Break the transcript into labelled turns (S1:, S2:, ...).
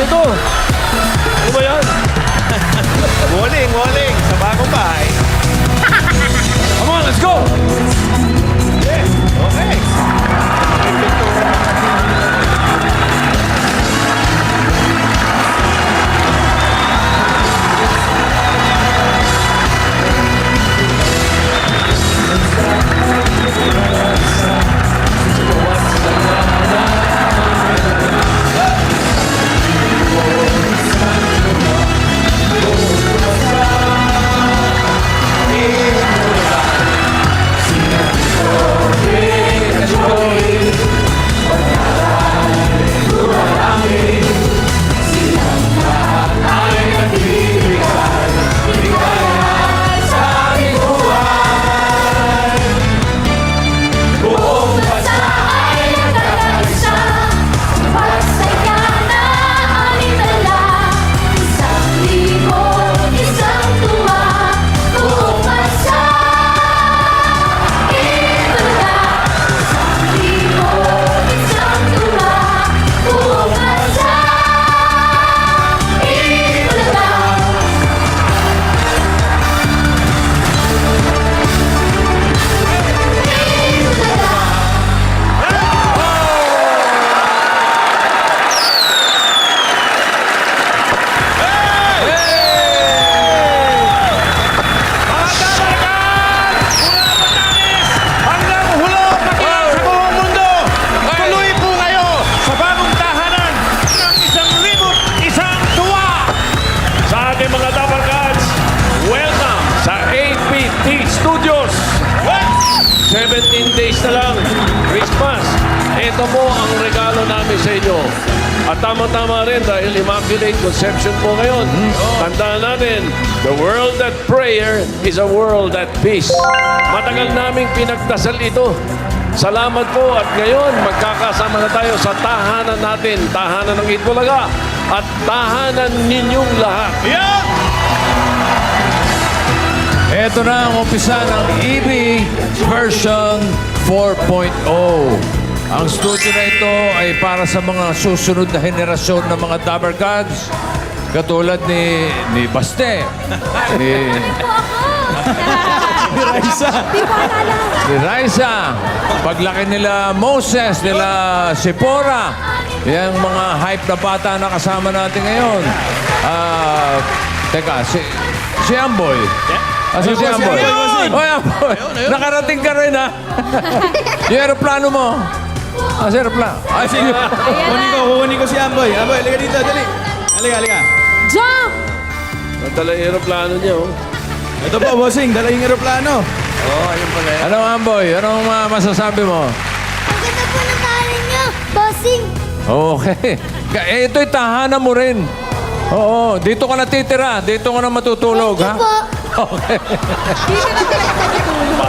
S1: ito. Ano ba yan?
S2: Walling sa bagong bahay.
S1: Come on, let's go!
S2: Okay. May pintura na.
S1: Mga Dapper Cats, welcome sa APT Studios. 17 days na lang, Christmas. Ito po ang regalo namin sa inyo. At tama-tama rin dahil Immaculate Conception po ngayon. Tandaan natin, the world at prayer is a world at peace. Matagal naming pinagdasal ito. Salamat po at ngayon magkakasama na tayo sa tahanan natin, tahanan ng Itbulaga at tahanan ninyong lahat.
S3: Ito na ang umpisa ng EB version 4.0. Ang studio na ito ay para sa mga susunod na henerasyon ng mga Dapper Cats. Katulad ni Baste, ni Raisa. Paglaki nila Moses, nila Sipora. Yung mga hype na bata na kasama natin ngayon. Teka, si Amboy. Asan si Amboy? Oy, Amboy. Nakarating ka rin, ha? Yung aeroplano mo. Si aeroplano. Sige.
S2: Kukunin ko si Amboy. Amboy, halika dito, dali. Halika.
S4: Jump!
S1: Nadala yung aeroplano niyo.
S2: Ito po, bossing. Dala yung aeroplano.
S3: Ano, Amboy? Anong masasabi mo?
S4: Ang ganda po ng tahanan niyo, bossing!
S3: Okay. Ito'y tahanan mo rin. Oo, dito ka natitira. Dito ka na matutulog, ha?
S4: Po.
S3: Okay.
S4: Dito na talaga natutulog.